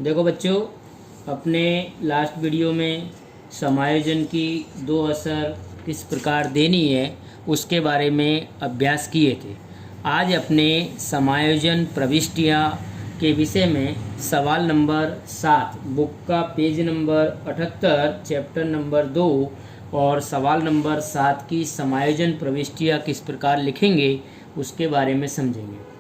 देखो बच्चों, अपने लास्ट वीडियो में समायोजन की दो असर किस प्रकार देनी है उसके बारे में अभ्यास किए थे। आज अपने समायोजन प्रविष्टियाँ के विषय में सवाल नंबर 7 बुक का पेज नंबर 78 चैप्टर नंबर 2 और सवाल नंबर 7 की समायोजन प्रविष्टियाँ किस प्रकार लिखेंगे उसके बारे में समझेंगे।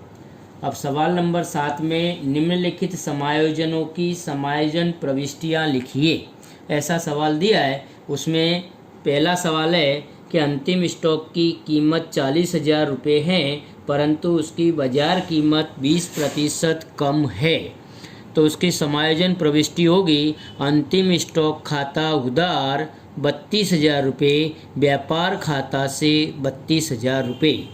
अब सवाल नंबर 7 में निम्नलिखित समायोजनों की समायोजन प्रविष्टियाँ लिखिए, ऐसा सवाल दिया है। उसमें पहला सवाल है कि अंतिम स्टॉक की कीमत 40,000 रुपये है परंतु उसकी बाजार कीमत 20% कम है, तो उसकी समायोजन प्रविष्टि होगी अंतिम स्टॉक खाता उधार 32,000 रुपये, व्यापार खाता से 32,000 रुपये।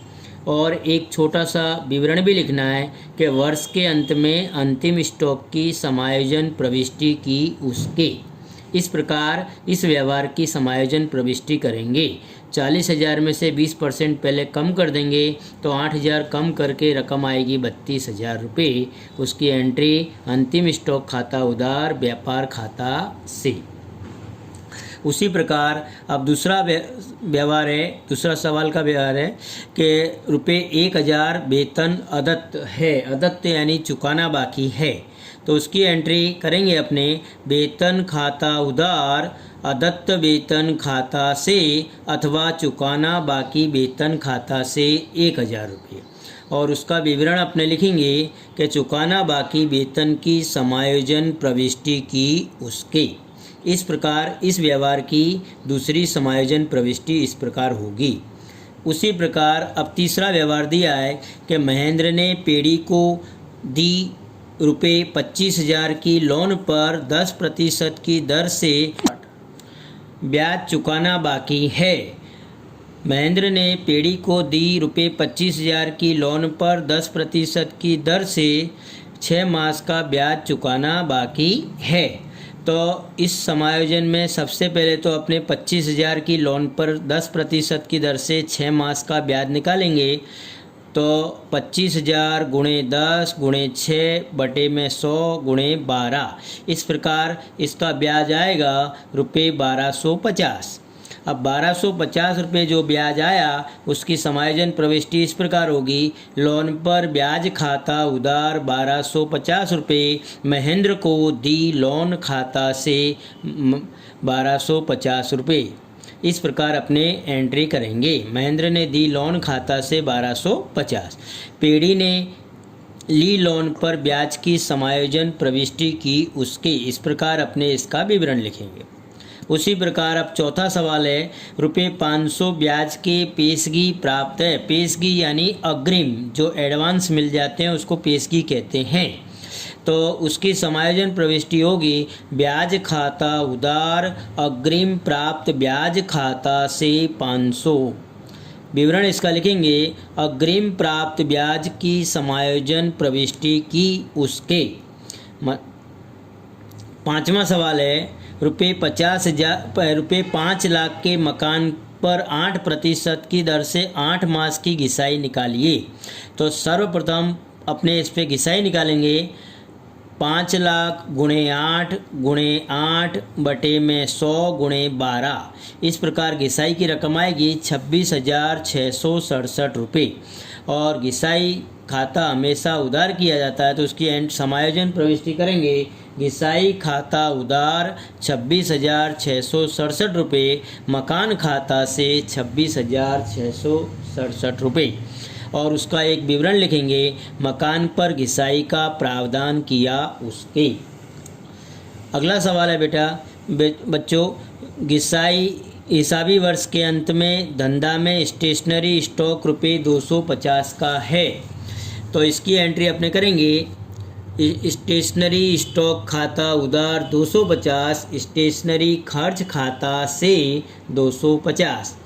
और एक छोटा सा विवरण भी लिखना है कि वर्ष के अंत में अंतिम स्टॉक की समायोजन प्रविष्टि की उसके। इस प्रकार इस व्यवहार की समायोजन प्रविष्टि करेंगे। 40,000 में से 20% पहले कम कर देंगे तो 8,000 कम करके रकम आएगी 32,000 रुपये। उसकी एंट्री अंतिम स्टॉक खाता उधार व्यापार खाता से। उसी प्रकार अब दूसरा व्यवहार है, दूसरा सवाल का व्यवहार है कि रुपये 1,000 वेतन अदत्त है, अदत्त यानी चुकाना बाकी है, तो उसकी एंट्री करेंगे अपने वेतन खाता उधार अदत्त वेतन खाता से अथवा चुकाना बाकी वेतन खाता से 1,000 रुपये। और उसका विवरण अपने लिखेंगे कि चुकाना बाकी वेतन की समायोजन प्रविष्टि की उसके। इस प्रकार इस व्यवहार की दूसरी समायोजन प्रविष्टि इस प्रकार होगी। उसी प्रकार अब तीसरा व्यवहार दिया है कि महेंद्र ने पेड़ी को दी रुपये 25,000 की लोन पर 10% की दर से ब्याज चुकाना बाकी है। महेंद्र ने पेड़ी को दी रुपये 25,000 की लोन पर 10% की दर से 6 मास का ब्याज चुकाना बाकी है। तो इस समायोजन में सबसे पहले तो अपने 25,000 की लोन पर 10% की दर से 6 मास का ब्याज निकालेंगे। तो 25,000 गुणे 10 गुणे 6 बटे में 100 गुणे 12, इस प्रकार इसका ब्याज आएगा रुपये 1250। अब 1250 रुपये जो ब्याज आया उसकी समायोजन प्रविष्टि इस प्रकार होगी। लोन पर ब्याज खाता उधार 1250 रुपये, महेंद्र को दी लोन खाता से 1250 रुपये। इस प्रकार अपने एंट्री करेंगे। महेंद्र ने दी लोन खाता से 1250, पेड़ी ने ली लोन पर ब्याज की समायोजन प्रविष्टि की उसके। इस प्रकार अपने इसका विवरण लिखेंगे। उसी प्रकार अब चौथा सवाल है रुपये 500 ब्याज के पेशगी प्राप्त है। पेशगी यानी अग्रिम, जो एडवांस मिल जाते हैं उसको पेशगी कहते हैं। तो उसकी समायोजन प्रविष्टि होगी ब्याज खाता उधार अग्रिम प्राप्त ब्याज खाता से 500। विवरण इसका लिखेंगे अग्रिम प्राप्त ब्याज की समायोजन प्रविष्टि की उसके। पाँचवा सवाल है रुपये 5 लाख के मकान पर 8% की दर से 8 मास की घिसाई निकालिए। तो सर्वप्रथम अपने इस पे घिसाई निकालेंगे। 5 लाख गुणे 8 बटे में 100 गुणे 12, इस प्रकार घिसाई की रकम आएगी 26,667 रुपये। और घिसाई खाता हमेशा उधार किया जाता है तो उसकी समायोजन प्रविष्टि करेंगे। घिसाई खाता उधार 26,667 रुपये, मकान खाता से 26,667 रुपये। और उसका एक विवरण लिखेंगे मकान पर घिसाई का प्रावधान किया उसके। अगला सवाल है बच्चों, घिसाई हिसाबी वर्ष के अंत में धंधा में स्टेशनरी स्टॉक रुपये 250 का है, तो इसकी एंट्री अपने करेंगे। स्टेशनरी स्टॉक खाता उधार 250, स्टेशनरी खर्च खाता से 250।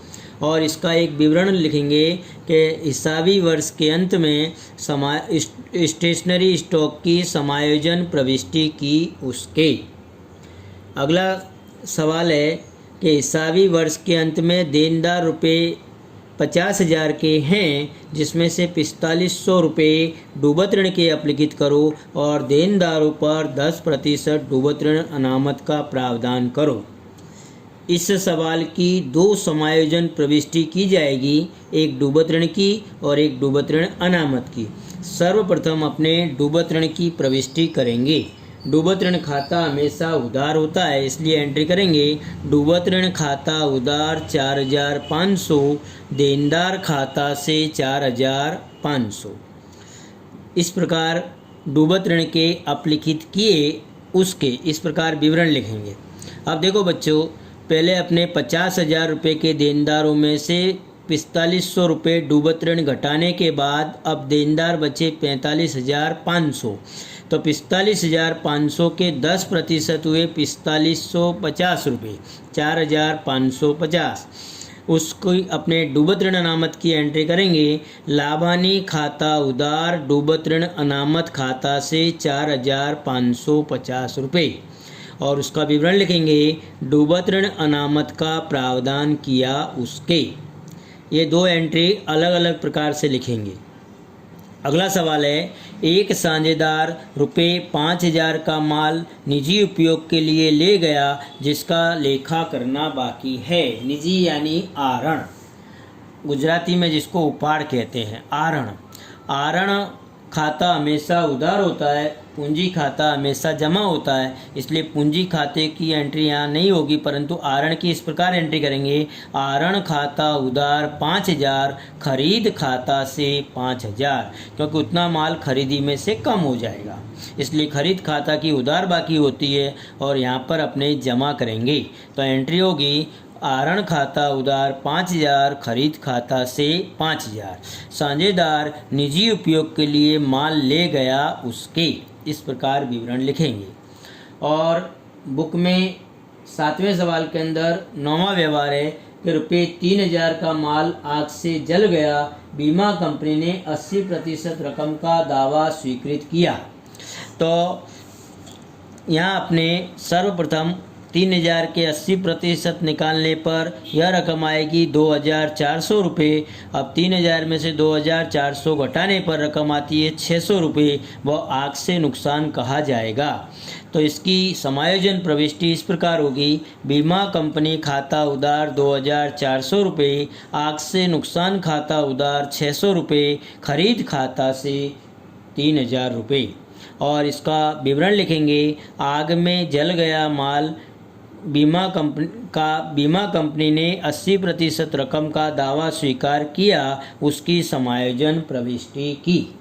और इसका एक विवरण लिखेंगे कि हिसाबी वर्ष के अंत में स्टेशनरी स्टॉक की समायोजन प्रविष्टि की उसके। अगला सवाल है कि हिसाबी वर्ष के अंत में देनदार रुपये 50,000 के हैं, जिसमें से 4500 रुपये डूबत ऋण के अपलिखित करो और देनदारों पर 10% डूबत ऋण अनामत का प्रावधान करो। इस सवाल की दो समायोजन प्रविष्टि की जाएगी, एक डूबत ऋण की और एक डूबत ऋण अनामत की। सर्वप्रथम अपने डूबत ऋण की प्रविष्टि करेंगे। डूबत ऋण खाता हमेशा उधार होता है, इसलिए एंट्री करेंगे डूबत ऋण खाता उधार 4,500, देनदार खाता से 4,500। इस प्रकार डूबत ऋण के अपलिखित किए उसके इस प्रकार विवरण लिखेंगे। अब देखो बच्चों, पहले अपने 50,000 रुपये के देनदारों में से 4500 रुपये डूबत ऋण घटाने के बाद अब देनदार बचे 45,500। तो 45,500 के 10% हुए 4550 रुपये, 4,550। उसको अपने डूबत ऋण अनामत की एंट्री करेंगे। लाभानी खाता उधार डूबत ऋण अनामत खाता से 4,550 रुपये और उसका विवरण लिखेंगे। डूबत ऋण अनामत का प्रावधान किया उसके। ये दो एंट्री अलग अलग प्रकार से लिखेंगे। अगला सवाल है, एक साझेदार रुपये 5,000 का माल निजी उपयोग के लिए ले गया जिसका लेखा करना बाकी है। निजी यानी आरण, गुजराती में जिसको उपाड़ कहते हैं, आरण। आरण खाता हमेशा उधार होता है, पूंजी खाता हमेशा जमा होता है, इसलिए पूंजी खाते की एंट्री यहाँ नहीं होगी, परंतु आरण की इस प्रकार एंट्री करेंगे। आरण खाता उधार 5,000, खरीद खाता से 5,000, क्योंकि उतना माल खरीदी में से कम हो जाएगा, इसलिए खरीद खाता की उधार बाकी होती है और यहाँ पर अपने जमा करेंगे। तो एंट्री होगी आरण खाता उधार 5,000, खरीद खाता से 5,000। साझेदार निजी उपयोग के लिए माल ले गया उसके, इस प्रकार विवरण लिखेंगे। और बुक में 7वें सवाल के अंदर 9वां व्यवहार है कि रुपये 3,000 का माल आग से जल गया, बीमा कंपनी ने 80% रकम का दावा स्वीकृत किया। तो यहाँ अपने सर्वप्रथम 3,000 के 80% निकालने पर यह रकम आएगी 2,400 रुपये। अब 3,000 में से 2,400 घटाने पर रकम आती है 600 रुपये। वह आग से नुकसान कहा जाएगा। तो इसकी समायोजन प्रविष्टि इस प्रकार होगी। बीमा कंपनी खाता उधार 2,400 रुपये, आग से नुकसान खाता उधार 600 रुपये, खरीद खाता से 3,000 रुपये। और इसका विवरण लिखेंगे। आग में जल गया माल बीमा कंपनी ने 80% रकम का दावा स्वीकार किया, उसकी समायोजन प्रविष्टि की।